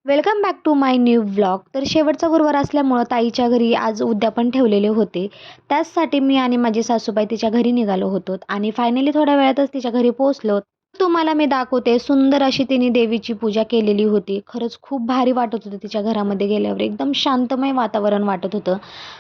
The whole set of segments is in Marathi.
Welcome back to my new vlog. तर शेवटचा गुरुवार असल्यामुळं ताईच्या घरी आज उद्यापन ठेवलेले होते. त्याचसाठी मी आणि माझी सासूबाई तिच्या घरी निघालो होतो आणि फायनली थोड्या वेळातच तिच्या घरी पोहोचलो. तुम्हाला मी दाखवते, सुंदर अशी तिने देवीची पूजा केलेली होती. खरंच खूप भारी वाटत होतं तिच्या घरामध्ये गेल्यावर. एकदम शांतमय वातावरण वाटत होतं.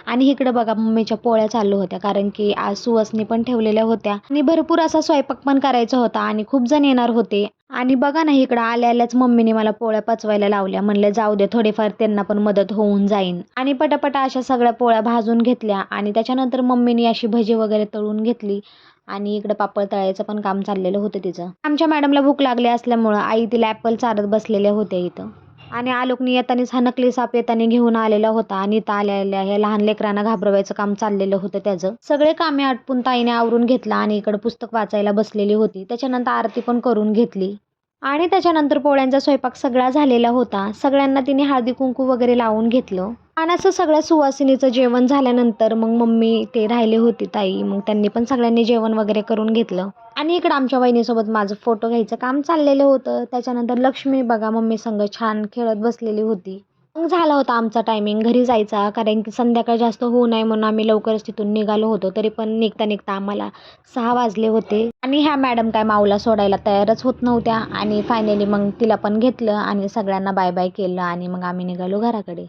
आणि इकडं बघा मम्मीच्या पोळ्या चालू होत्या, कारण की आज सुवासनी पण ठेवलेल्या होत्या आणि भरपूर असा स्वयंपाक पण करायचा होता आणि खूप जण येणार होते. आणि बघा ना, इकडं आल्या आल्याच मम्मीने मला पोळ्या पचवायला लावल्या. म्हणलं जाऊ दे, थोडेफार त्यांना पण मदत होऊन जाईन. आणि पटापटा अशा सगळ्या पोळ्या भाजून घेतल्या आणि त्याच्यानंतर मम्मीने अशी भजी वगैरे तळून घेतली. आणि इकडं पापड तळायचं पण काम चाललेलं होतं तिचं. आमच्या मॅडमला भूक लागली असल्यामुळं आई तिला ॲपल चारत बसलेल्या होत्या इथं. आणि आलोकनी येतानीच हा नकली साप येताना घेऊन आलेला होता आणि इथं आल्या आल्या ह्या लहान लेकरांना घाबरवायचं काम चाललेलं होतं त्याचं. सगळे कामे आटपून ताईने आवरून घेतला आणि इकडं पुस्तक वाचायला बसलेली होती. त्याच्यानंतर आरती पण करून घेतली. आणि त्याच्यानंतर पोळ्यांचा स्वयंपाक सगळा झालेला होता. सगळ्यांना तिने हळदी-कुंकू वगैरे लावून घेतलं. आणि असं सगळ्या सुवासिनीचं जेवण झाल्यानंतर मग मम्मी ते राहिले होती ताई, मग त्यांनी पण सगळ्यांनी जेवण वगैरे करून घेतलं. आणि इकडं आमच्या वहिनीसोबत माझं फोटो घ्यायचं काम चाललेलं होतं. त्याच्यानंतर लक्ष्मी बघा मम्मी संग छान खेळत बसलेली होती. मग झाला होता आमचा टायमिंग घरी जायचा, कारण की संध्याकाळ जास्त होऊ नये म्हणून आम्ही लवकरच तिथून निघालो होतो. तरी पण निघता निघता आम्हाला 6 वाजले होते. आणि ह्या मॅडम काय माऊला सोडायला तयारच होत नव्हत्या आणि फायनली मग तिला पण घेतलं आणि सगळ्यांना बाय बाय केलं आणि मग आम्ही निघालो घराकडे.